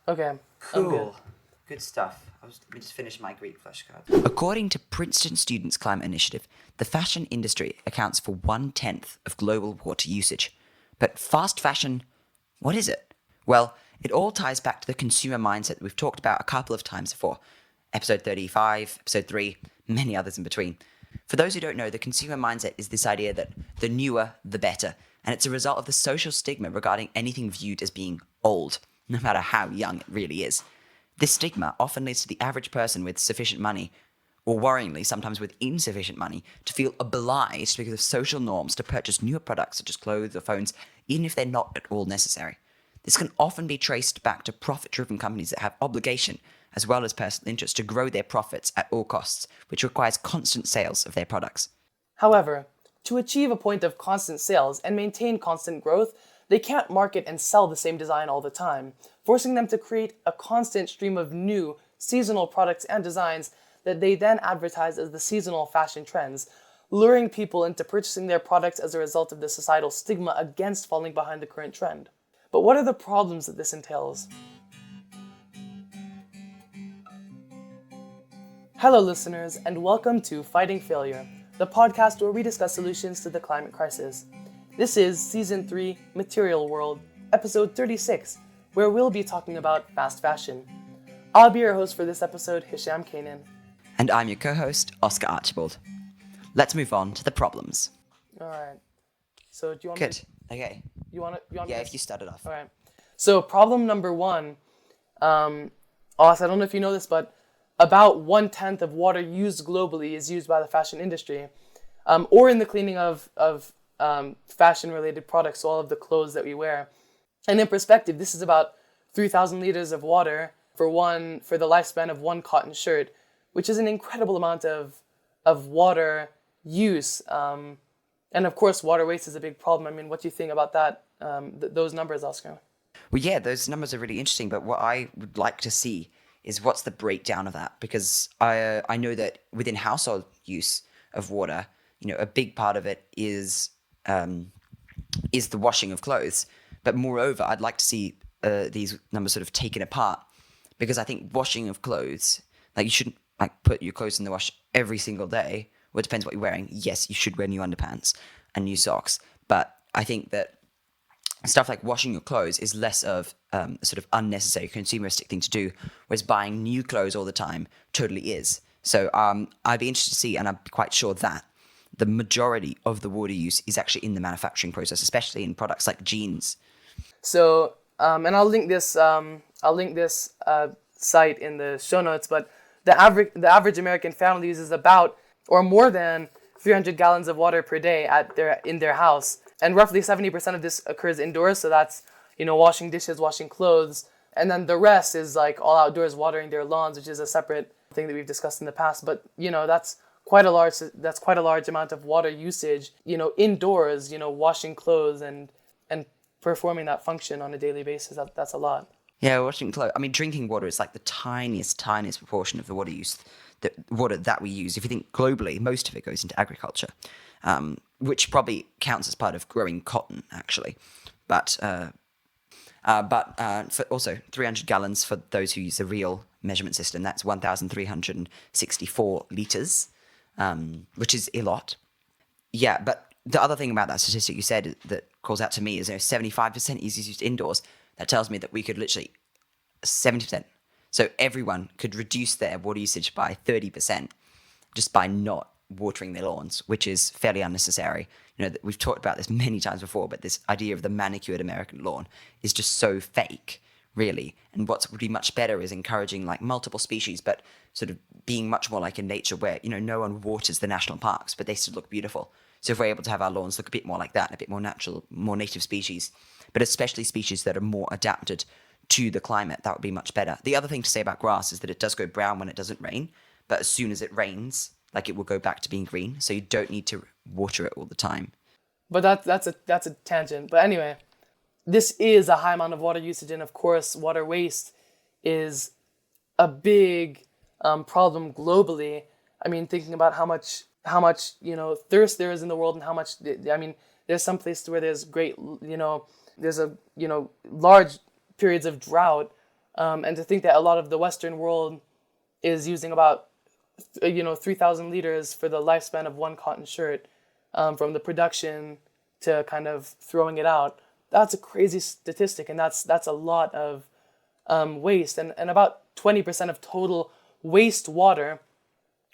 Okay, I'm good. Cool. Good stuff. Let me just finish my Greek flashcard. According to Princeton Students' Climate Initiative, the fashion industry accounts for 1/10 of global water usage. But fast fashion, what is it? Well, it all ties back to the consumer mindset that we've talked about a couple of times before. Episode 35, episode 3, many others in between. For those who don't know, the consumer mindset is this idea that the newer, the better. And it's a result of the social stigma regarding anything viewed as being old, no matter how young it really is. This stigma often leads to the average person with sufficient money, or worryingly, sometimes with insufficient money, to feel obliged because of social norms to purchase newer products such as clothes or phones, even if they're not at all necessary. This can often be traced back to profit-driven companies that have obligation, as well as personal interest, to grow their profits at all costs, which requires constant sales of their products. However, to achieve a point of constant sales and maintain constant growth, they can't market and sell the same design all the time, forcing them to create a constant stream of new, seasonal products and designs that they then advertise as the seasonal fashion trends, luring people into purchasing their products as a result of the societal stigma against falling behind the current trend. But what are the problems that this entails? Hello listeners, and welcome to Fighting Failure, the podcast where we discuss solutions to the climate crisis. This is Season 3, Material World, Episode 36, where we'll be talking about fast fashion. I'll be your host for this episode, Hisham Kanaan. And I'm your co-host, Oscar Archibald. Let's move on to the problems. Alright, so do you want Good. Okay. You want Yeah, if you started off. Alright, so problem number one, Os, I don't know if you know this, but about 1/10 of water used globally is used by the fashion industry, or in the cleaning of fashion-related products, so all of the clothes that we wear. And in perspective, this is about 3,000 liters of water for the lifespan of one cotton shirt, which is an incredible amount of water use. And of course, water waste is a big problem. I mean, what do you think about that? Those numbers, Oscar? Well, yeah, those numbers are really interesting, but what I would like to see is what's the breakdown of that, because I know that within household use of water, a big part of it is the washing of clothes. But moreover, I'd like to see these numbers sort of taken apart, because I think washing of clothes, you shouldn't put your clothes in the wash every single day. Well, it depends what you're wearing. Yes, you should wear new underpants and new socks, but I think that stuff like washing your clothes is less of a sort of unnecessary consumeristic thing to do, whereas buying new clothes all the time totally is. So I'd be interested to see, and I'm quite sure that the majority of the water use is actually in the manufacturing process, especially in products like jeans. So, and I'll link this site in the show notes, but the average American family uses about or more than 300 gallons of water per day in their house. And roughly 70% of this occurs indoors, so that's, washing dishes, washing clothes, and then the rest is all outdoors, watering their lawns, which is a separate thing that we've discussed in the past. But that's quite a large amount of water usage, indoors, washing clothes and performing that function on a daily basis. That's a lot. Yeah, washing clothes. I mean, drinking water is the tiniest proportion of the water use, the water that we use. If you think globally, most of it goes into agriculture. Which probably counts as part of growing cotton, actually. But for also 300 gallons for those who use the real measurement system, that's 1,364 liters, which is a lot. Yeah, but the other thing about that statistic you said that calls out to me is 75% is used indoors. That tells me that we could literally 70%. So everyone could reduce their water usage by 30% just by not watering their lawns, which is fairly unnecessary. We've talked about this many times before, but this idea of the manicured American lawn is just so fake, really. And what would be much better is encouraging multiple species, but sort of being much more like in nature where, no one waters the national parks, but they still look beautiful. So if we're able to have our lawns look a bit more like that, a bit more natural, more native species, but especially species that are more adapted to the climate, that would be much better. The other thing to say about grass is that it does go brown when it doesn't rain, but as soon as it rains, it will go back to being green, so you don't need to water it all the time. But that's a tangent. But anyway, this is a high amount of water usage, and of course, water waste is a big problem globally. I mean, thinking about how much thirst there is in the world, and how much there's some places where there's great large periods of drought, And to think that a lot of the Western world is using about 3,000 liters for the lifespan of one cotton shirt, from the production to kind of throwing it out. That's a crazy statistic, and that's a lot of waste. And about 20% of total wastewater,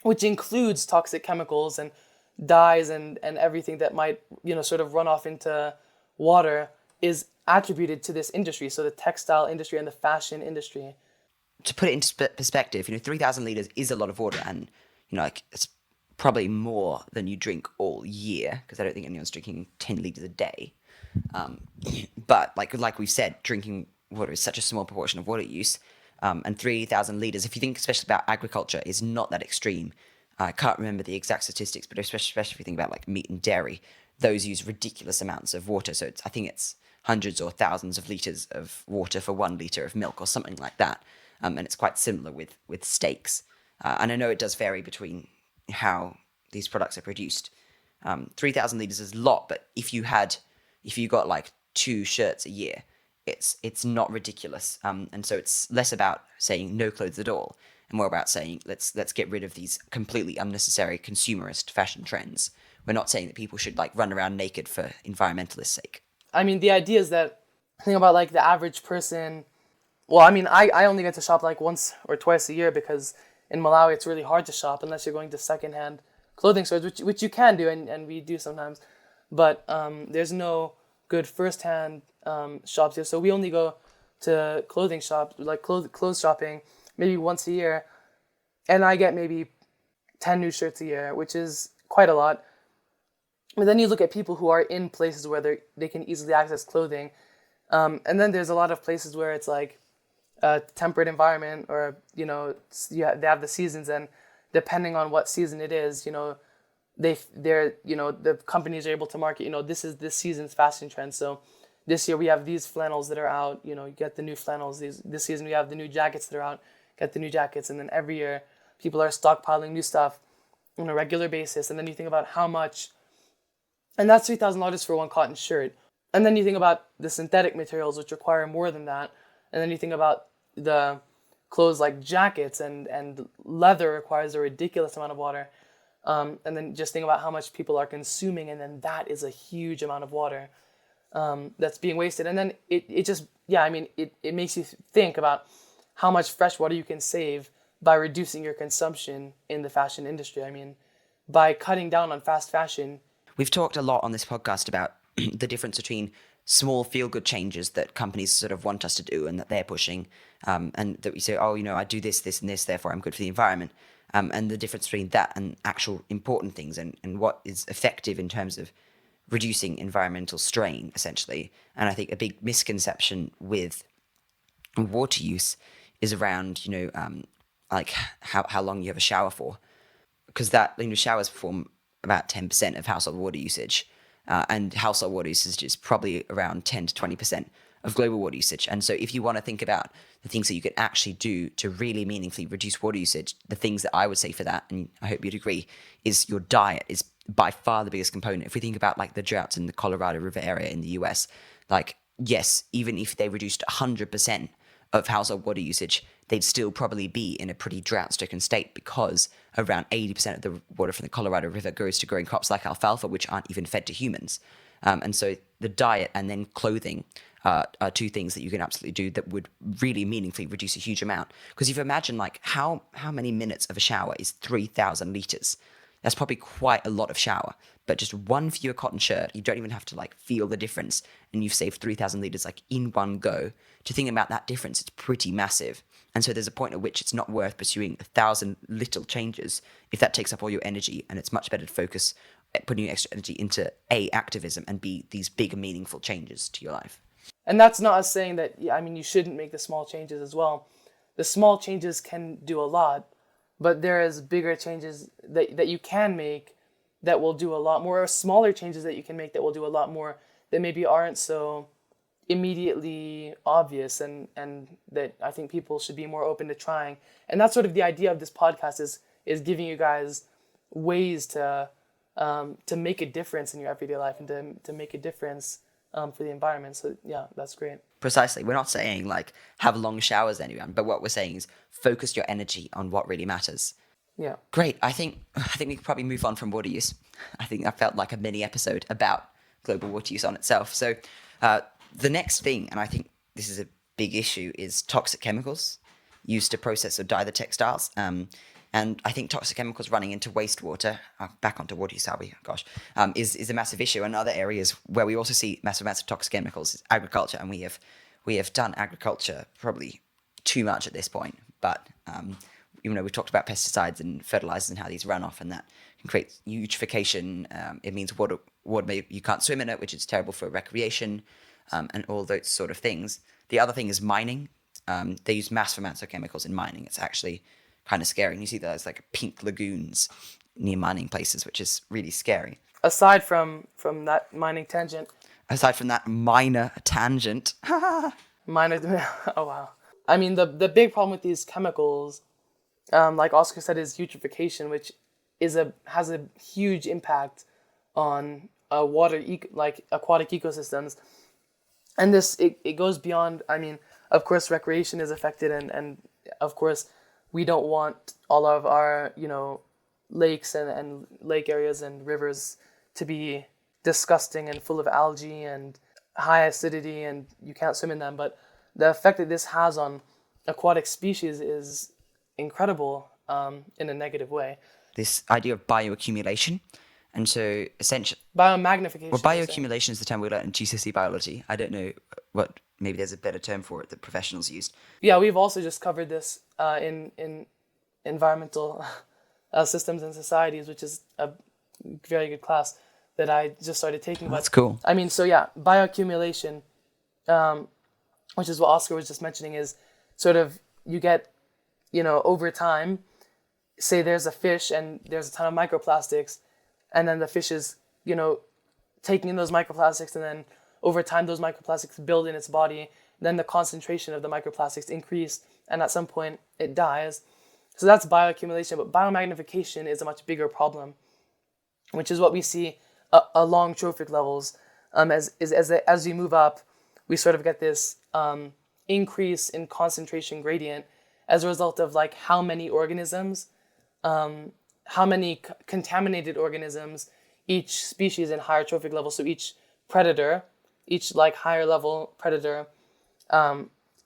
which includes toxic chemicals and dyes and everything that might sort of run off into water, is attributed to this industry. So the textile industry and the fashion industry. To put it into perspective, 3,000 liters is a lot of water, and it's probably more than you drink all year, because I don't think anyone's drinking 10 liters a day. But like we've said, drinking water is such a small proportion of water use, and 3,000 liters, if you think especially about agriculture, is not that extreme. I can't remember the exact statistics, but especially if you think about like meat and dairy, those use ridiculous amounts of water. So I think it's hundreds or thousands of liters of water for 1 liter of milk or something like that. And it's quite similar with steaks. And I know it does vary between how these products are produced. 3,000 liters is a lot, but if you got like 2 shirts a year, it's not ridiculous. And so it's less about saying no clothes at all, and more about saying let's get rid of these completely unnecessary consumerist fashion trends. We're not saying that people should like run around naked for environmentalist sake. I mean, the idea is that, think about like the average person. Well, I mean, I only get to shop like once or twice a year, because in Malawi it's really hard to shop unless you're going to secondhand clothing stores, which you can do, and we do sometimes. But there's no good first-hand shops here. So we only go to clothing shops, like clothes shopping, maybe once a year. And I get maybe 10 new shirts a year, which is quite a lot. But then you look at people who are in places where they can easily access clothing. And then there's a lot of places where it's like a temperate environment, or, they have the seasons, and depending on what season it is, the companies are able to market, this is this season's fashion trend. So this year we have these flannels that are out, you get the new flannels. This season we have the new jackets that are out, get the new jackets. And then every year people are stockpiling new stuff on a regular basis. And then you think about how much, and that's $3,000 for one cotton shirt. And then you think about the synthetic materials, which require more than that. And then you think about the clothes like jackets, and leather requires a ridiculous amount of water. And then just think about how much people are consuming, and then that is a huge amount of water that's being wasted. And then it makes you think about how much fresh water you can save by reducing your consumption in the fashion industry. I mean, by cutting down on fast fashion. We've talked a lot on this podcast about the difference between small feel-good changes that companies sort of want us to do and that they're pushing, and that we say, I do this, and this, therefore I'm good for the environment, and the difference between that and actual important things, and what is effective in terms of reducing environmental strain, essentially. And I think a big misconception with water use is around, like how long you have a shower for, because that, showers perform about 10% of household water usage. And household water usage is probably around 10 to 20% of global water usage. And so if you want to think about the things that you could actually do to really meaningfully reduce water usage, the things that I would say for that, and I hope you'd agree, is your diet is by far the biggest component. If we think about like the droughts in the Colorado River area in the US, like, yes, even if they reduced 100% of household water usage, they'd still probably be in a pretty drought-stricken state, because around 80% of the water from the Colorado River goes to growing crops like alfalfa, which aren't even fed to humans. And so the diet and then clothing are 2 things that you can absolutely do that would really meaningfully reduce a huge amount. Because if you imagine like how many minutes of a shower is 3,000 liters, that's probably quite a lot of shower. But just 1 fewer cotton shirt, you don't even have to like feel the difference, and you've saved 3,000 liters like in one go. To think about that difference, it's pretty massive. And so there's a point at which it's not worth pursuing 1,000 little changes if that takes up all your energy, and it's much better to focus putting your extra energy into A, activism, and B, these big meaningful changes to your life. And that's not us saying that, you shouldn't make the small changes as well. The small changes can do a lot, but there is bigger changes that you can make that will do a lot more, or smaller changes that you can make that will do a lot more, that maybe aren't so immediately obvious, and that I think people should be more open to trying. And that's sort of the idea of this podcast, is giving you guys ways to make a difference in your everyday life, and to make a difference for the environment. So yeah, that's great. Precisely. We're not saying like have long showers, anyone, but what we're saying is focus your energy on what really matters. Yeah. Great. I think we could probably move on from water use. I think that felt like a mini episode about global water use on itself. So the next thing, and I think this is a big issue, is toxic chemicals used to process or dye the textiles. And I think toxic chemicals running into wastewater, back onto water use, is a massive issue. And other areas where we also see massive amounts of toxic chemicals is agriculture. And we have done agriculture probably too much at this point. But, we've talked about pesticides and fertilizers and how these run off, and that can create eutrophication. It means water you can't swim in it, which is terrible for recreation, and all those sort of things. The other thing is mining. They use massive amounts of chemicals in mining. It's actually kind of scary. And you see those like pink lagoons near mining places, which is really scary. Aside from that mining tangent. Aside from that minor tangent. Minor, oh wow. I mean, the big problem with these chemicals, like Oscar said, is eutrophication, which has a huge impact on like aquatic ecosystems. And this, it goes beyond, I mean, of course, recreation is affected, and of course, we don't want all of our, lakes and lake areas and rivers to be disgusting and full of algae and high acidity, and you can't swim in them. But the effect that this has on aquatic species is incredible, in a negative way. This idea of bioaccumulation. And so essentially... Biomagnification. Well, bioaccumulation is the term we learned in GCSE biology. I don't know maybe there's a better term for it that professionals used. Yeah, we've also just covered this in environmental systems and societies, which is a very good class that I just started taking. That's cool. I mean, so yeah, bioaccumulation, which is what Oscar was just mentioning, is sort of you get, over time, say there's a fish and there's a ton of microplastics, and then the fish is, taking in those microplastics, and then over time those microplastics build in its body, then the concentration of the microplastics increase, and at some point it dies. So that's bioaccumulation, but biomagnification is a much bigger problem, which is what we see along trophic levels. As we move up, we sort of get this increase in concentration gradient as a result of like how many organisms, how many contaminated organisms each species in higher trophic level, so each predator, each like higher level predator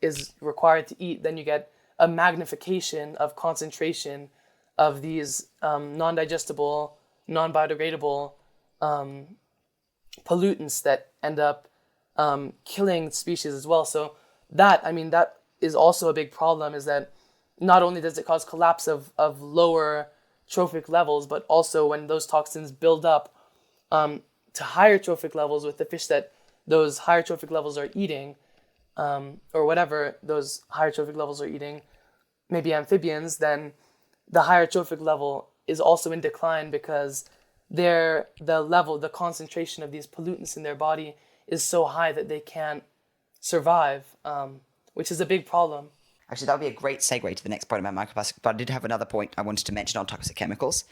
is required to eat, then you get a magnification of concentration of these non-digestible, non-biodegradable pollutants that end up killing species as well. So that is also a big problem, is that not only does it cause collapse of lower trophic levels, but also when those toxins build up to higher trophic levels with the fish that those higher trophic levels are eating, or whatever those higher trophic levels are eating, maybe amphibians, then the higher trophic level is also in decline because the concentration of these pollutants in their body is so high that they can't survive, which is a big problem. Actually, that would be a great segue to the next point about microplastics, but I did have another point I wanted to mention on toxic chemicals,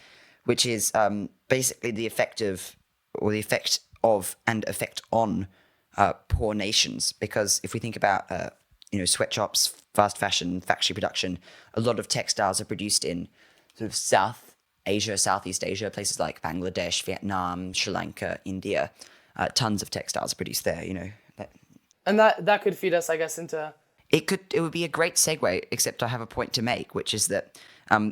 which is basically the effect of and effect on poor nations. Because if we think about sweatshops, fast fashion, factory production, a lot of textiles are produced in sort of South Asia, Southeast Asia, places like Bangladesh, Vietnam, Sri Lanka, India. Tons of textiles are produced there, And that could feed us, I guess, into... It would be a great segue, except I have a point to make, which is that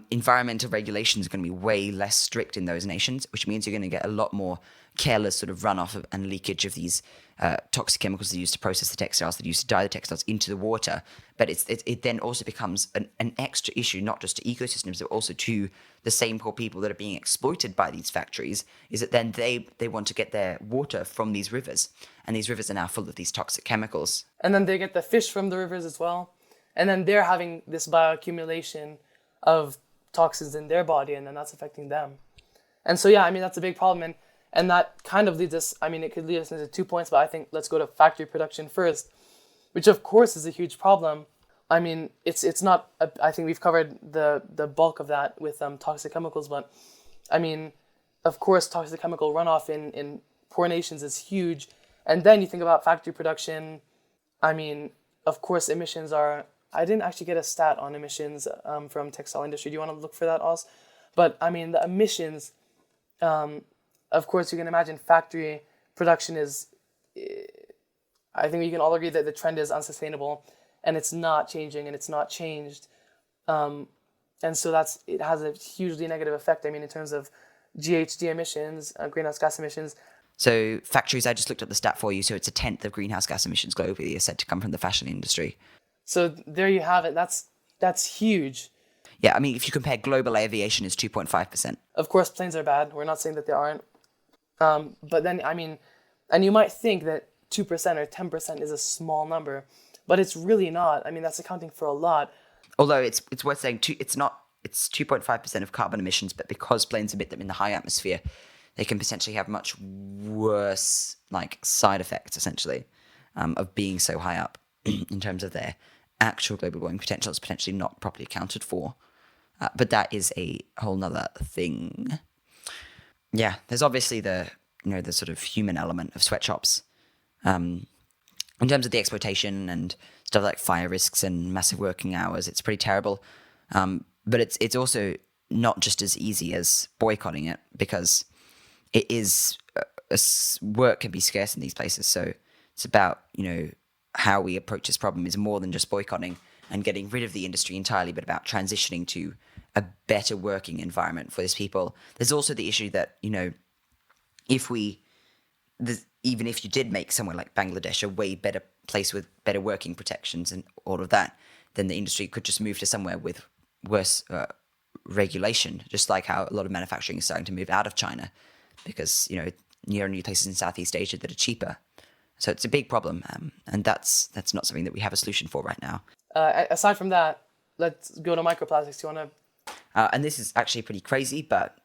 environmental regulations are going to be way less strict in those nations, which means you're going to get a lot more careless sort of runoff and leakage of these toxic chemicals that are used to process the textiles, that are used to dye the textiles into the water. But it then also becomes an extra issue, not just to ecosystems, but also to the same poor people that are being exploited by these factories, is that then they want to get their water from these rivers. And these rivers are now full of these toxic chemicals. And then they get the fish from the rivers as well. And then they're having this bioaccumulation of toxins in their body, and then that's affecting them. And so, yeah, that's a big problem. And that kind of leads us, it could lead us into 2 points, but I think let's go to factory production first, which of course is a huge problem. It's not, I think we've covered the bulk of that with toxic chemicals, but of course, toxic chemical runoff in poor nations is huge. And then you think about factory production. I mean, of course, emissions are. I didn't actually get a stat on emissions from textile industry. Do you want to look for that, Oz? But I mean, the emissions. Of course, you can imagine factory production is. I think we can all agree that the trend is unsustainable, and it's not changing, and it's not changed. And so it has a hugely negative effect. I mean, in terms of GHG emissions, greenhouse gas emissions. So factories, I just looked at the stat for you. So it's a tenth of greenhouse gas emissions globally are said to come from the fashion industry. So there you have it. That's huge. Yeah, I mean, if you compare global aviation is 2.5%. Of course, planes are bad. We're not saying that they aren't. But then, I mean, and you might think that 2% or 10% is a small number, but it's really not. I mean, that's accounting for a lot. Although it's worth saying it's 2.5% of carbon emissions, but because planes emit them in the high atmosphere, they can potentially have much worse side effects, essentially, of being so high up in terms of their actual global warming potential is potentially not properly accounted for. But that is a whole nother thing. Yeah, there's obviously the sort of human element of sweatshops. In terms of the exploitation and stuff like fire risks and massive working hours, it's pretty terrible. But it's also not just as easy as boycotting it, because it is work can be scarce in these places. So it's about how we approach this problem is more than just boycotting and getting rid of the industry entirely, but about transitioning to a better working environment for these people. There's also the issue that even if you did make somewhere like Bangladesh a way better place with better working protections and all of that, then the industry could just move to somewhere with worse regulation, just like how a lot of manufacturing is starting to move out of China, because there are new places in Southeast Asia that are cheaper. So it's a big problem, and that's not something that we have a solution for right now. Aside from that, let's go to microplastics. Do you want to? And this is actually pretty crazy, but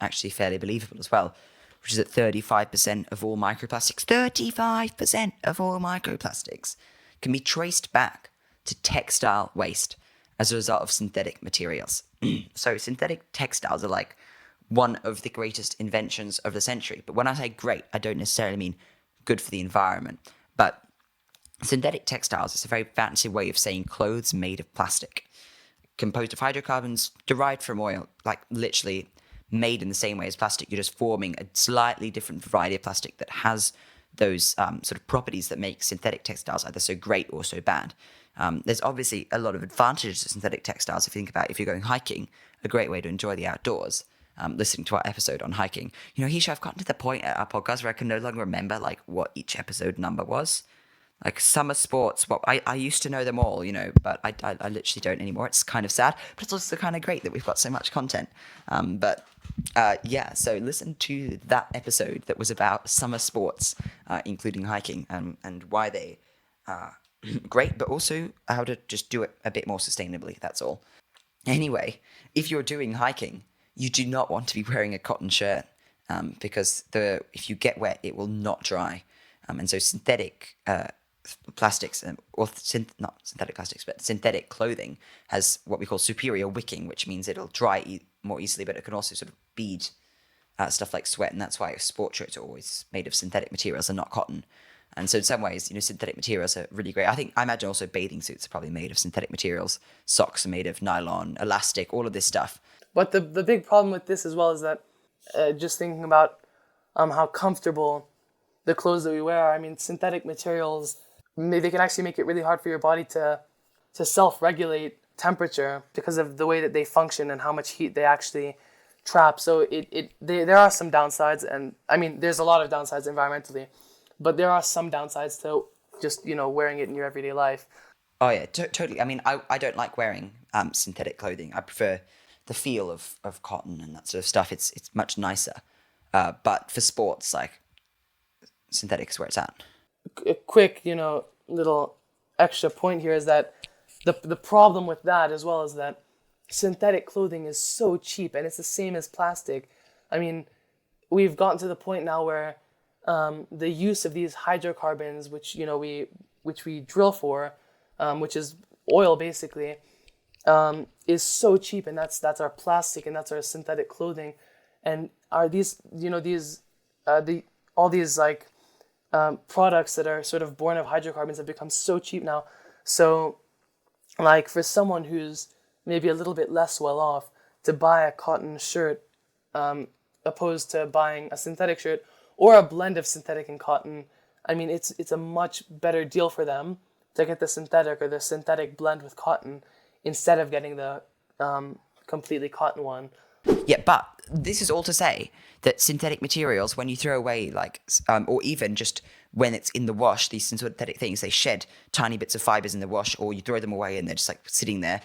actually fairly believable as well, which is that 35% of all microplastics, 35% of all microplastics can be traced back to textile waste as a result of synthetic materials. So synthetic textiles are one of the greatest inventions of the century. But when I say great, I don't necessarily mean good for the environment. But synthetic textiles is a very fancy way of saying clothes made of plastic, composed of hydrocarbons derived from oil, literally made in the same way as plastic. You're just forming a slightly different variety of plastic that has those sort of properties that make synthetic textiles either so great or so bad. There's obviously a lot of advantages to synthetic textiles. If you think about if you're going hiking, a great way to enjoy the outdoors. Listening to our episode on hiking. Hisha, I've gotten to the point at our podcast where I can no longer remember what each episode number was. Summer sports, I used to know them all, but I literally don't anymore. It's kind of sad, but it's also kind of great that we've got so much content. So listen to that episode that was about summer sports, including hiking, and why they are great, but also how to just do it a bit more sustainably, that's all. Anyway, if you're doing hiking, you do not want to be wearing a cotton shirt because if you get wet, it will not dry. And so synthetic plastics, not synthetic plastics, but synthetic clothing has what we call superior wicking, which means it'll dry more easily, but it can also sort of bead stuff like sweat. And that's why sport shirts are always made of synthetic materials and not cotton. And so in some ways, synthetic materials are really great. I imagine also bathing suits are probably made of synthetic materials. Socks are made of nylon, elastic, all of this stuff. But the big problem with this as well is that just thinking about how comfortable the clothes that we wear are. I mean, synthetic materials, they can actually make it really hard for your body to self-regulate temperature because of the way that they function and how much heat they actually trap. So there are some downsides, and I mean, there's a lot of downsides environmentally, but there are some downsides to just wearing it in your everyday life. Oh yeah, totally. I mean, I don't like wearing synthetic clothing. I prefer the feel of cotton and that sort of stuff. It's much nicer. But for sports, synthetic is where it's at. A quick, little extra point here is that the problem with that as well is that synthetic clothing is so cheap, and it's the same as plastic. I mean, we've gotten to the point now where the use of these hydrocarbons, which we drill for, which is oil basically, is so cheap, and that's our plastic and that's our synthetic clothing. And are these all these products that are sort of born of hydrocarbons have become so cheap now. So, like for someone who's maybe a little bit less well off, to buy a cotton shirt, opposed to buying a synthetic shirt or a blend of synthetic and cotton, I mean, it's a much better deal for them to get the synthetic or the synthetic blend with cotton instead of getting the completely cotton one. Yeah, but this is all to say that synthetic materials, when you throw away, like, or even just when it's in the wash, these synthetic things, they shed tiny bits of fibers in the wash, or you throw them away and they're just like sitting there,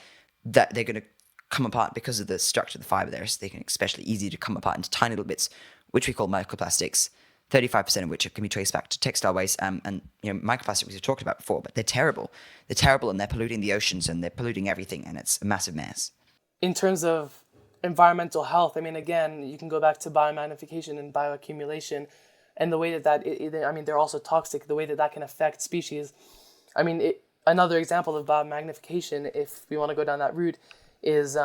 that they're going to come apart because of the structure of the fiber there. So they can especially easy to come apart into tiny little bits, which we call microplastics. 35% of which can be traced back to textile waste, and microplastics we've talked about before, but they're terrible. They're terrible, and they're polluting the oceans, and they're polluting everything, and it's a massive mess. In terms of environmental health, I mean, again, you can go back to biomagnification and bioaccumulation, and the way that they're also toxic, the way that can affect species. I mean, another example of biomagnification, if we want to go down that route, is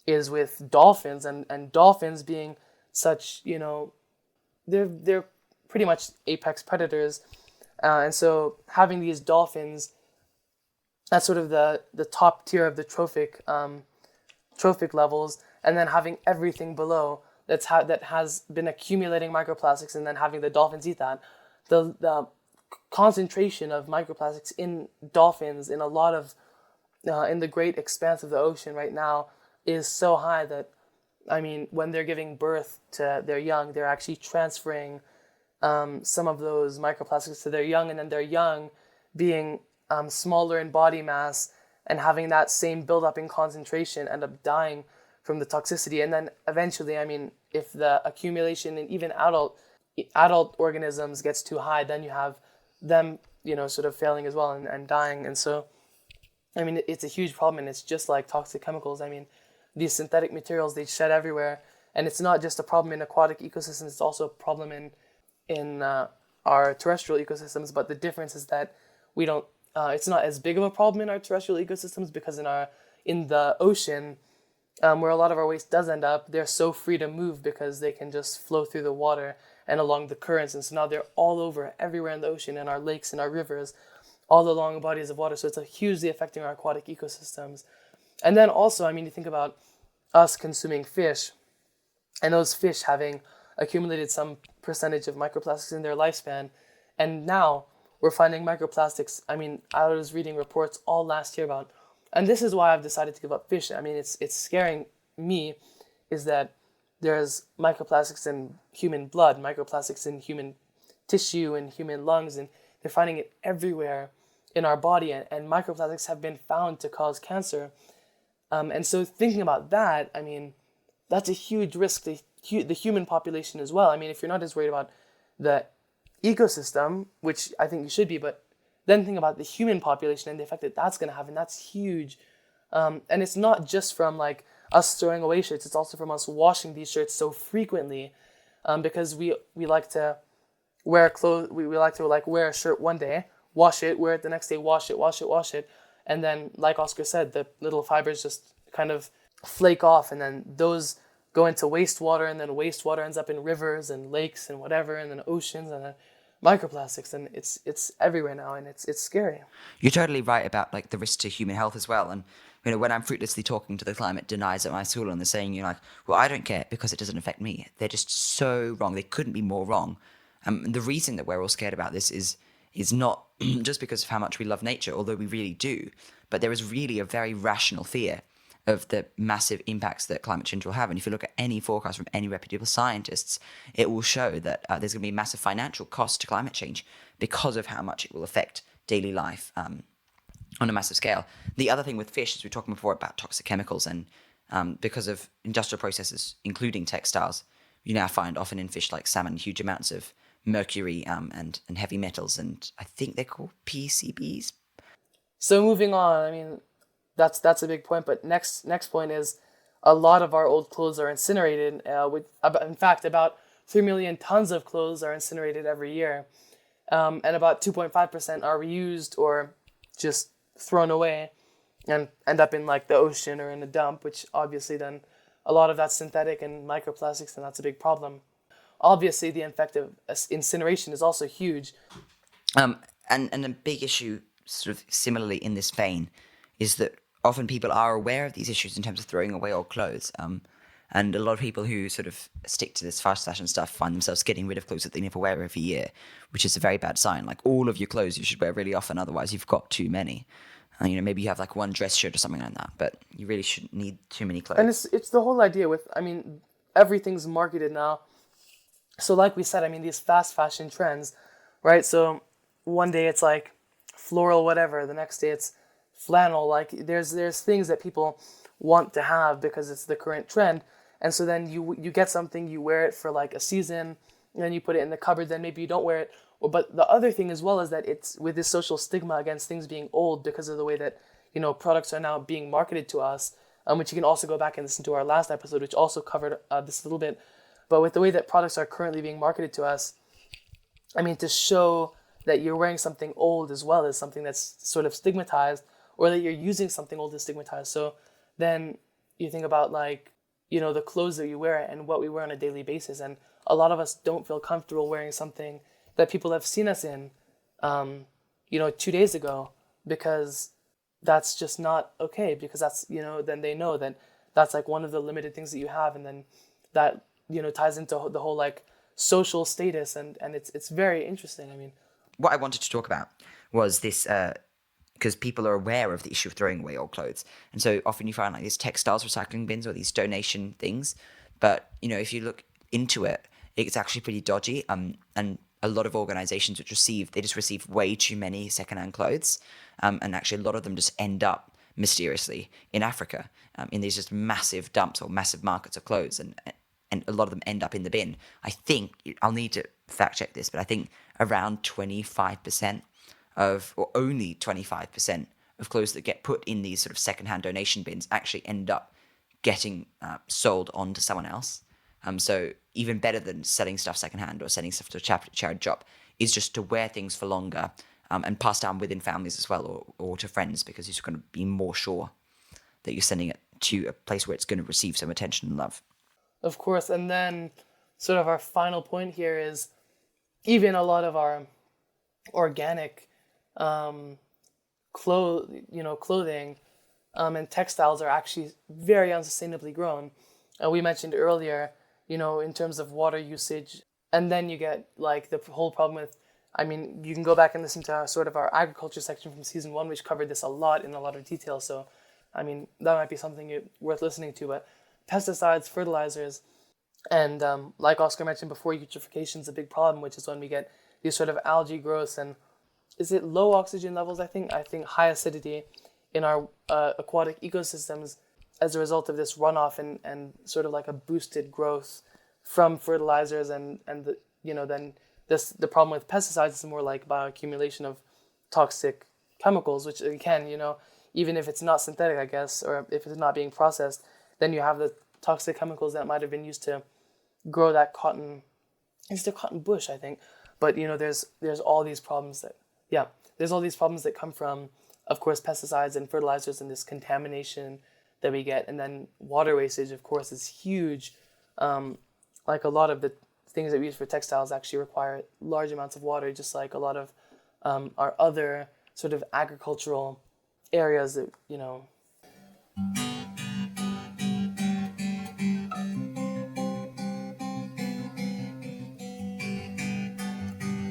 with dolphins, and dolphins being such, they're pretty much apex predators, and so having these dolphins, that's sort of the top tier of the trophic levels, and then having everything below that has been accumulating microplastics, and then having the dolphins eat that. The concentration of microplastics in dolphins in a lot of in the great expanse of the ocean right now is so high that, I mean, when they're giving birth to their young, they're actually transferring some of those microplastics to their young, and then their young being smaller in body mass and having that same buildup in concentration end up dying from the toxicity. And then eventually, I mean, if the accumulation in even adult organisms gets too high, then you have them, sort of failing as well and dying. And so, I mean, it's a huge problem, and it's just like toxic chemicals. I mean, these synthetic materials, they shed everywhere, and it's not just a problem in aquatic ecosystems, it's also a problem in our terrestrial ecosystems. But the difference is that we don't it's not as big of a problem in our terrestrial ecosystems, because in the ocean, where a lot of our waste does end up, they're so free to move because they can just flow through the water and along the currents, and so now they're all over, everywhere in the ocean, in our lakes and our rivers, all along bodies of water. So it's hugely affecting our aquatic ecosystems. And then also, I mean, you think about us consuming fish, and those fish having accumulated some percentage of microplastics in their lifespan, and now we're finding microplastics. I mean, I was reading reports all last year about, and this is why I've decided to give up fish. I mean, it's scaring me, is that there's microplastics in human blood, microplastics in human tissue and human lungs, and they're finding it everywhere in our body, and microplastics have been found to cause cancer. And so thinking about that, I mean, that's a huge risk to the human population as well. I mean, if you're not as worried about the ecosystem, which I think you should be, but then think about the human population and the effect that that's going to have, and that's huge. And it's not just from like us throwing away shirts, it's also from us washing these shirts so frequently, because we like to wear clothes, we like to wear a shirt one day, wash it, wear it the next day, wash it, and then, like Oscar said, the little fibers just kind of flake off, and then those go into wastewater, and then wastewater ends up in rivers and lakes and whatever, and then oceans, and then microplastics, and it's everywhere now, and it's scary. You're totally right about like the risk to human health as well. And when I'm fruitlessly talking to the climate deniers at my school, and they're saying, well, I don't care because it doesn't affect me. They're just so wrong. They couldn't be more wrong. The reason that we're all scared about this is not just because of how much we love nature, although we really do, but there is really a very rational fear of the massive impacts that climate change will have. And if you look at any forecast from any reputable scientists, it will show that there's going to be massive financial cost to climate change because of how much it will affect daily life on a massive scale. The other thing with fish, as we were talking before about toxic chemicals, and because of industrial processes, including textiles, you now find often in fish like salmon huge amounts of mercury and heavy metals, and I think they're called PCBs. So moving on, I mean, that's a big point. But next point is a lot of our old clothes are incinerated. In fact, about 3 million tons of clothes are incinerated every year, and about 2.5% are reused or just thrown away and end up in like the ocean or in a dump, which obviously then a lot of that's synthetic and microplastics, and that's a big problem. obviously the effect of incineration is also huge. And a big issue, sort of similarly in this vein, is that often people are aware of these issues in terms of throwing away old clothes. And a lot of people who sort of stick to this fast fashion stuff find themselves getting rid of clothes that they never wear every year, which is a very bad sign. Like, all of your clothes you should wear really often, otherwise you've got too many. Maybe you have like one dress shirt or something like that, but you really shouldn't need too many clothes. And it's the whole idea with, everything's marketed now. So like we said, these fast fashion trends, right? So one day it's like floral whatever, the next day it's flannel. Like there's things that people want to have because it's the current trend. And so then you get something, you wear it for like a season, and then you put it in the cupboard, then maybe you don't wear it. But the other thing as well is that it's with this social stigma against things being old because of the way that, products are now being marketed to us, which you can also go back and listen to our last episode, which also covered this a little bit. But with the way that products are currently being marketed to us, to show that you're wearing something old as well as something that's sort of stigmatized, or that you're using something old is stigmatized. So then you think about like, the clothes that you wear and what we wear on a daily basis. And a lot of us don't feel comfortable wearing something that people have seen us in, 2 days ago, because that's just not okay, because that's, then they know that that's like one of the limited things that you have. And then that, ties into the whole like social status. And it's very interesting. What I wanted to talk about was this, because people are aware of the issue of throwing away old clothes. And so often you find like these textiles recycling bins or these donation things. But, if you look into it, it's actually pretty dodgy. And a lot of organizations which just receive way too many secondhand clothes. And actually a lot of them just end up mysteriously in Africa, in these just massive dumps or massive markets of clothes. And a lot of them end up in the bin. I think, I'll need to fact check this, but I think around 25% or only 25% of clothes that get put in these sort of secondhand donation bins actually end up getting sold on to someone else. So even better than selling stuff secondhand or selling stuff to a charity shop is just to wear things for longer and pass down within families as well, or to friends, because you're just going to be more sure that you're sending it to a place where it's going to receive some attention and love. Of course. And then sort of our final point here is even a lot of our organic clothing and textiles are actually very unsustainably grown. We mentioned earlier, in terms of water usage, and then you get like the whole problem with, you can go back and listen to our agriculture section from season 1, which covered this a lot in a lot of detail. So, that might be something worth listening to. But pesticides, fertilizers, and like Oscar mentioned before, eutrophication is a big problem, which is when we get these sort of algae growths and is it low oxygen levels? I think high acidity in our aquatic ecosystems as a result of this runoff and sort of like a boosted growth from fertilizers and then the problem with pesticides is more like bioaccumulation of toxic chemicals, which again, even if it's not synthetic, I guess, or if it's not being processed, then you have the toxic chemicals that might have been used to grow that cotton. It's the cotton bush, I think. But there's all these problems that come from, of course, pesticides and fertilizers and this contamination that we get. And then water wastage, of course, is huge. Like a lot of the things that we use for textiles actually require large amounts of water, just like a lot of our other sort of agricultural areas that,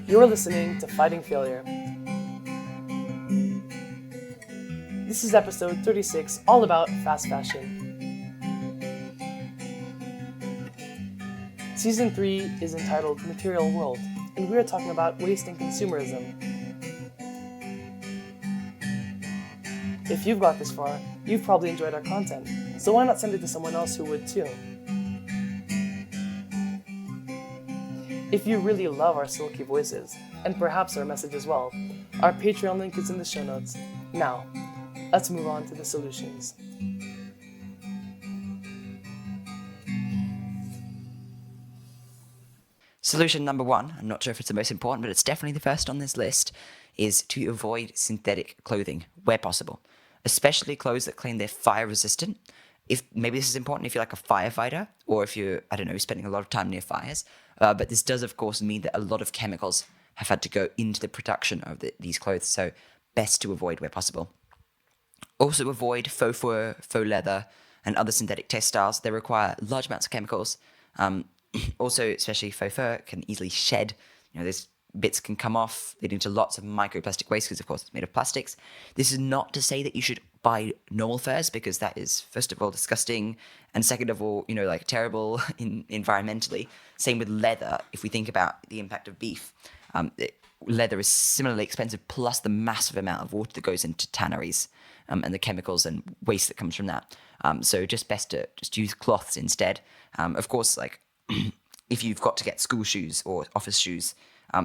You're listening to Fighting Failure. This is episode 36, all about fast fashion. Season 3 is entitled Material World, and we are talking about waste and consumerism. If you've got this far, you've probably enjoyed our content, so why not send it to someone else who would too? If you really love our silky voices, and perhaps our message as well, our Patreon link is in the show notes. Now, let's move on to the solutions. Solution number 1, I'm not sure if it's the most important, but it's definitely the first on this list, is to avoid synthetic clothing where possible, especially clothes that claim they're fire resistant. If maybe this is important if you're like a firefighter or if you're, I don't know, spending a lot of time near fires. But this does, of course, mean that a lot of chemicals have had to go into the production of these clothes. So best to avoid where possible. Also avoid faux fur, faux leather, and other synthetic textiles. They require large amounts of chemicals. Also, especially faux fur can easily shed. There's bits can come off, leading to lots of microplastic waste because, of course, it's made of plastics. This is not to say that you should buy normal furs because that is, first of all, disgusting, and second of all, terrible environmentally. Same with leather. If we think about the impact of beef, leather is similarly expensive, plus the massive amount of water that goes into tanneries and the chemicals and waste that comes from that. So just best to just use cloths instead. Of course, like if you've got to get school shoes or office shoes,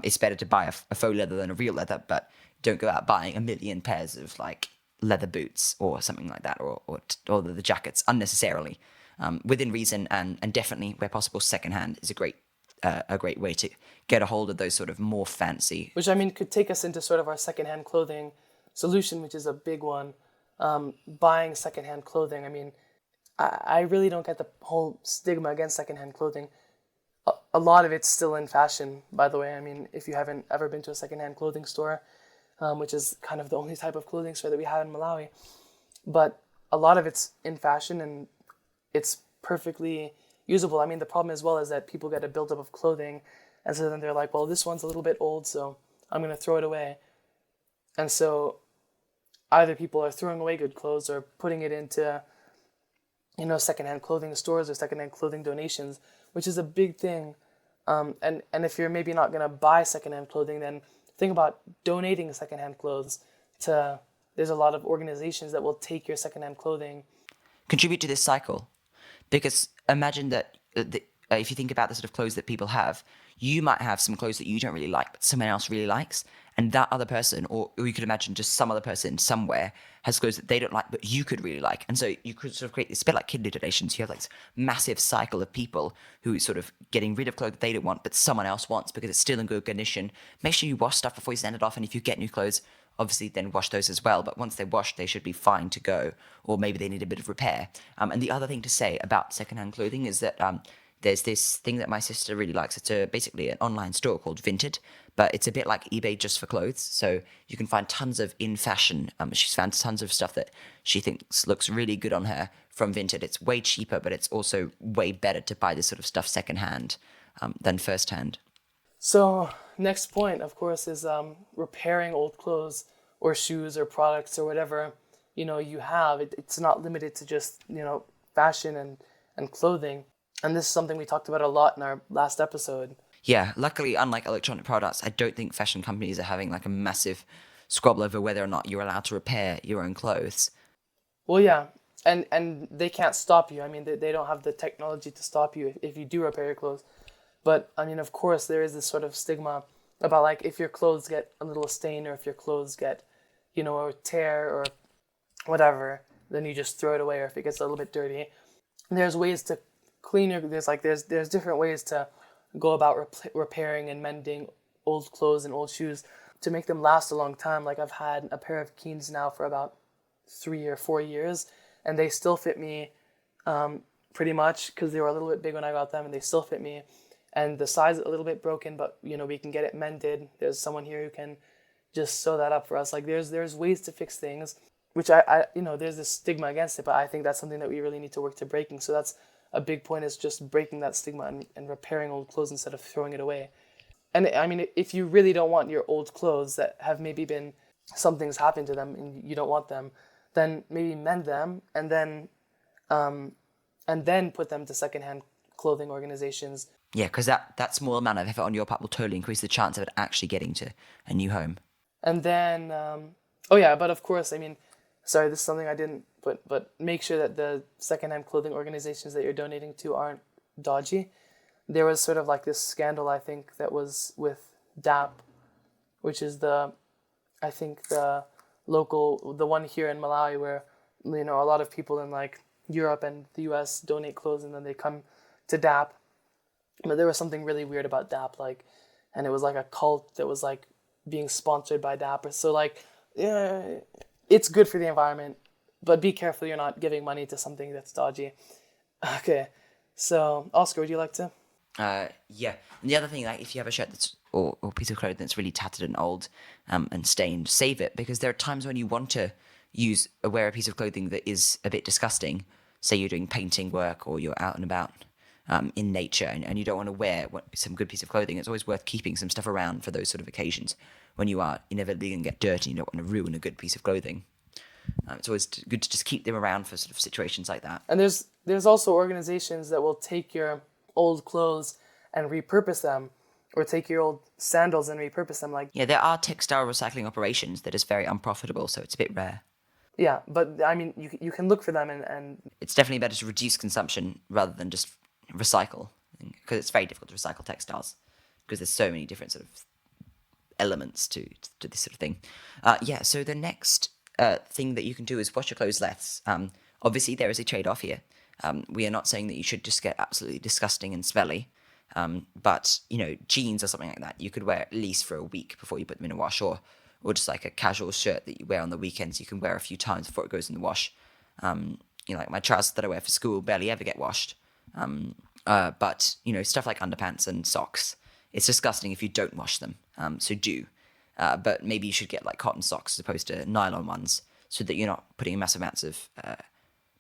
it's better to buy a faux leather than a real leather, but don't go out buying a million pairs of like leather boots or something like that, or the jackets unnecessarily. Within reason, and definitely where possible, secondhand is a great way to get a hold of those sort of more fancy. Which could take us into sort of our secondhand clothing solution, which is a big one. Buying secondhand clothing. I really don't get the whole stigma against secondhand clothing. A lot of it's still in fashion, by the way. If you haven't ever been to a secondhand clothing store, which is kind of the only type of clothing store that we have in Malawi, but a lot of it's in fashion and it's perfectly usable. The problem as well is that people get a buildup of clothing, and so then they're like, well, this one's a little bit old, so I'm going to throw it away. And so either people are throwing away good clothes or putting it into, secondhand clothing stores or secondhand clothing donations, which is a big thing. And if you're maybe not going to buy secondhand clothing, then think about donating secondhand clothes to, there's a lot of organizations that will take your secondhand clothing. Contribute to this cycle. Because imagine that if you think about the sort of clothes that people have, you might have some clothes that you don't really like, but someone else really likes. And that other person, or you could imagine just some other person somewhere, has clothes that they don't like, but you could really like. And so you could sort of create this bit like kidney donations. You have like this massive cycle of people who sort of getting rid of clothes that they don't want, but someone else wants because it's still in good condition. Make sure you wash stuff before you send it off. And if you get new clothes, obviously then wash those as well. But once they're washed, they should be fine to go, or maybe they need a bit of repair. And the other thing to say about secondhand clothing is that there's this thing that my sister really likes. It's basically an online store called Vinted, but it's a bit like eBay just for clothes. So you can find tons of in fashion. She's found tons of stuff that she thinks looks really good on her from Vinted. It's way cheaper, but it's also way better to buy this sort of stuff secondhand than firsthand. So next point, of course, is repairing old clothes or shoes or products or whatever you have. It's not limited to just fashion and clothing. And this is something we talked about a lot in our last episode. Yeah, luckily, unlike electronic products, I don't think fashion companies are having like a massive squabble over whether or not you're allowed to repair your own clothes. Well, yeah, and they can't stop you. They don't have the technology to stop you if you do repair your clothes. But, of course, there is this sort of stigma about, like, if your clothes get a little stain or if your clothes get, a tear or whatever, then you just throw it away, or if it gets a little bit dirty. And there's ways to clean your, there's different ways to go about repairing and mending old clothes and old shoes to make them last a long time. Like, I've had a pair of Keens now for about 3 or 4 years, and they still fit me pretty much because they were a little bit big when I got them, and they still fit me. And the size is a little bit broken, but we can get it mended. There's someone here who can just sew that up for us. Like, there's ways to fix things, which I there's this stigma against it, but I think that's something that we really need to work to breaking. So that's a big point, is just breaking that stigma and repairing old clothes instead of throwing it away. And if you really don't want your old clothes that have maybe been, something's happened to them and you don't want them, then maybe mend them and then put them to secondhand clothing organizations. Yeah, because that small amount of effort on your part will totally increase the chance of it actually getting to a new home. And then, but of course, sorry, this is something I didn't put, but make sure that the secondhand clothing organizations that you're donating to aren't dodgy. There was sort of like this scandal, I think, that was with DAP, which is the one here in Malawi where, a lot of people in like Europe and the US donate clothes and then they come to DAP. But there was something really weird about DAP, and it was like a cult that was like being sponsored by DAP. So yeah, it's good for the environment. but be careful you're not giving money to something that's dodgy. Okay, so Oscar, would you like to? Yeah. And the other thing, like if you have a shirt that's or piece of clothing that's really tattered and old, and stained, save it, because there are times when you want to wear a piece of clothing that is a bit disgusting. Say you're doing painting work or you're out and about in nature, and you don't want to wear some good piece of clothing. It's always worth keeping some stuff around for those sort of occasions when you are inevitably going to get dirty. You don't want to ruin a good piece of clothing. It's always good to just keep them around for sort of situations like that. And there's also organizations that will take your old clothes and repurpose them, or take your old sandals and repurpose them. Like, Yeah, there are textile recycling operations that is very unprofitable, so it's a bit rare. yeah, but I mean, you can look for them, and It's definitely better to reduce consumption rather than just recycle, because it's very difficult to recycle textiles because there's so many different sort of elements to this sort of thing. So the next thing that you can do is wash your clothes less. Obviously, there is a trade-off here. We are not saying that you should just get absolutely disgusting and smelly, but, jeans or something like that, you could wear at least for a week before you put them in a wash, or just like a casual shirt that you wear on the weekends, you can wear a few times before it goes in the wash. Like my trousers that I wear for school barely ever get washed. But stuff like underpants and socks, it's disgusting if you don't wash them. So do. But maybe you should get like cotton socks as opposed to nylon ones, so that you're not putting massive amounts of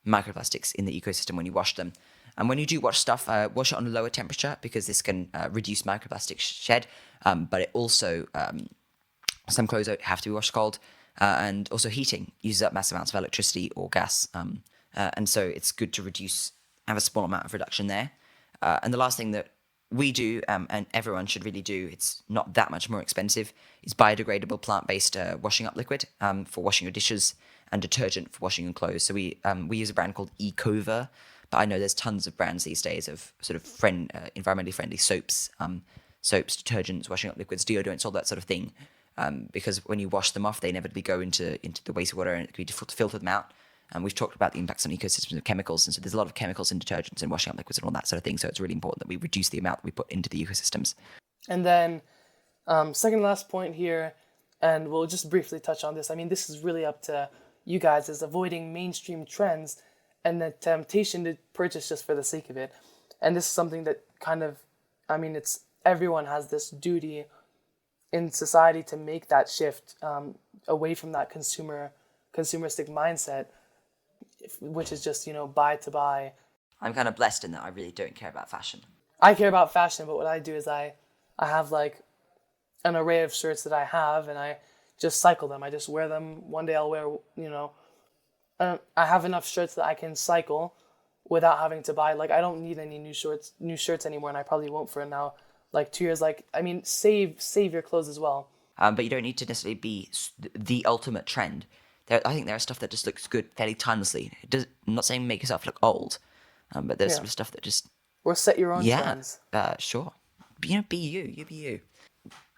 microplastics in the ecosystem when you wash them. And when you do wash stuff, wash it on a lower temperature, because this can reduce microplastic shed. But it also, some clothes have to be washed cold. And also heating uses up massive amounts of electricity or gas. And so it's good to have a small amount of reduction there. And the last thing that we do, and everyone should really do, it's not that much more expensive, is biodegradable plant-based washing up liquid for washing your dishes, and detergent for washing your clothes. So we use a brand called Ecova, but I know there's tons of brands these days of sort of environmentally friendly soaps, detergents, washing up liquids, deodorants, all that sort of thing. Because when you wash them off, they inevitably go into the wastewater, and it can be difficult to filter them out. And we've talked about the impacts on ecosystems of chemicals, and so there's a lot of chemicals in detergents and washing up liquids and all that sort of thing. So it's really important that we reduce the amount that we put into the ecosystems. And then, second last point here, and we'll just briefly touch on this. I mean, this is really up to you guys, is avoiding mainstream trends and the temptation to purchase just for the sake of it. And this is something that everyone has this duty in society to make that shift away from that consumeristic mindset, which is just, buy to buy. I'm kind of blessed in that I really don't care about fashion. I care about fashion, but what I do is I have like an array of shirts that I have, and I just cycle them. I just wear them. One day I'll wear, I have enough shirts that I can cycle without having to buy. Like, I don't need any new shirts anymore, and I probably won't for now, like 2 years. Like, I mean, save your clothes as well. But you don't need to necessarily be the ultimate trend. I think there are stuff that just looks good fairly timelessly. I'm not saying make yourself look old, but there's sort of stuff that just... Or set your own trends. Sure. But, be you. You be you.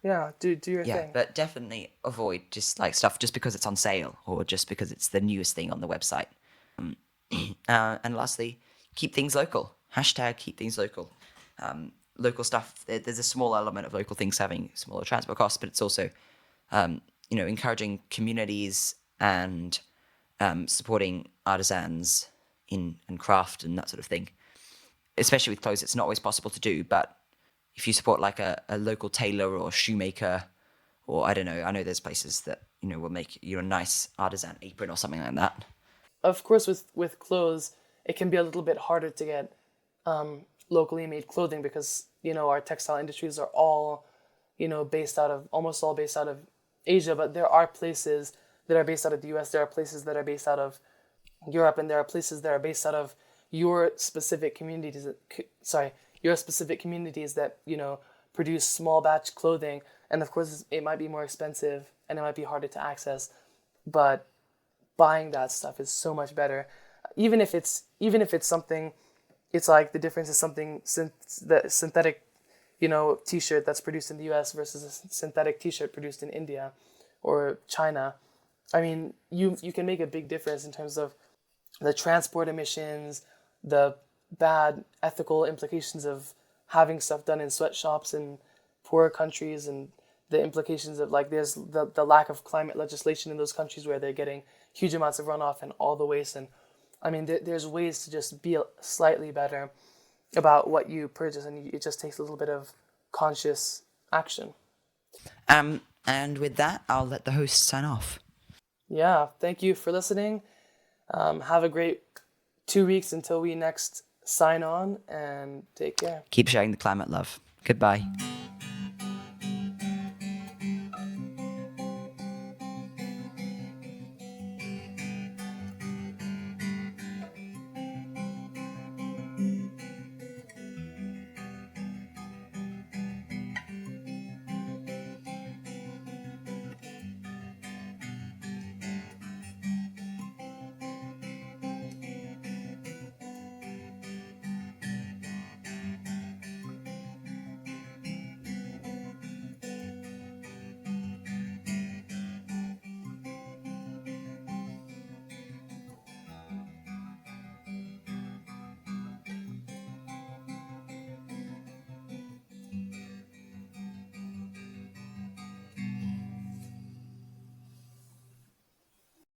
Yeah, do your thing. Yeah, but definitely avoid just like stuff just because it's on sale or just because it's the newest thing on the website. And lastly, keep things local. # keep things local. Local stuff, there's a small element of local things having smaller transport costs, but it's also, encouraging communities and supporting artisans and craft and that sort of thing. Especially with clothes, it's not always possible to do, but if you support like a local tailor or shoemaker, or I don't know, I know there's places that, will make you a nice artisan apron or something like that. Of course, with clothes, it can be a little bit harder to get locally made clothing because, our textile industries are all, almost all based out of Asia, but there are places that are based out of the US, there are places that are based out of Europe, and there are places that are based out of your specific communities that, produce small batch clothing. And of course, it might be more expensive and it might be harder to access, but buying that stuff is so much better. Even if it's something, it's like the difference is something the synthetic, t-shirt that's produced in the US versus a synthetic t-shirt produced in India or China. I mean, you can make a big difference in terms of the transport emissions, the bad ethical implications of having stuff done in sweatshops in poorer countries, and the implications of like there's the lack of climate legislation in those countries where they're getting huge amounts of runoff and all the waste. And I mean, there's ways to just be slightly better about what you purchase, and it just takes a little bit of conscious action. And with that, I'll let the host sign off. Yeah, thank you for listening. Have a great 2 weeks until we next sign on, and take care. Keep sharing the climate love. Goodbye.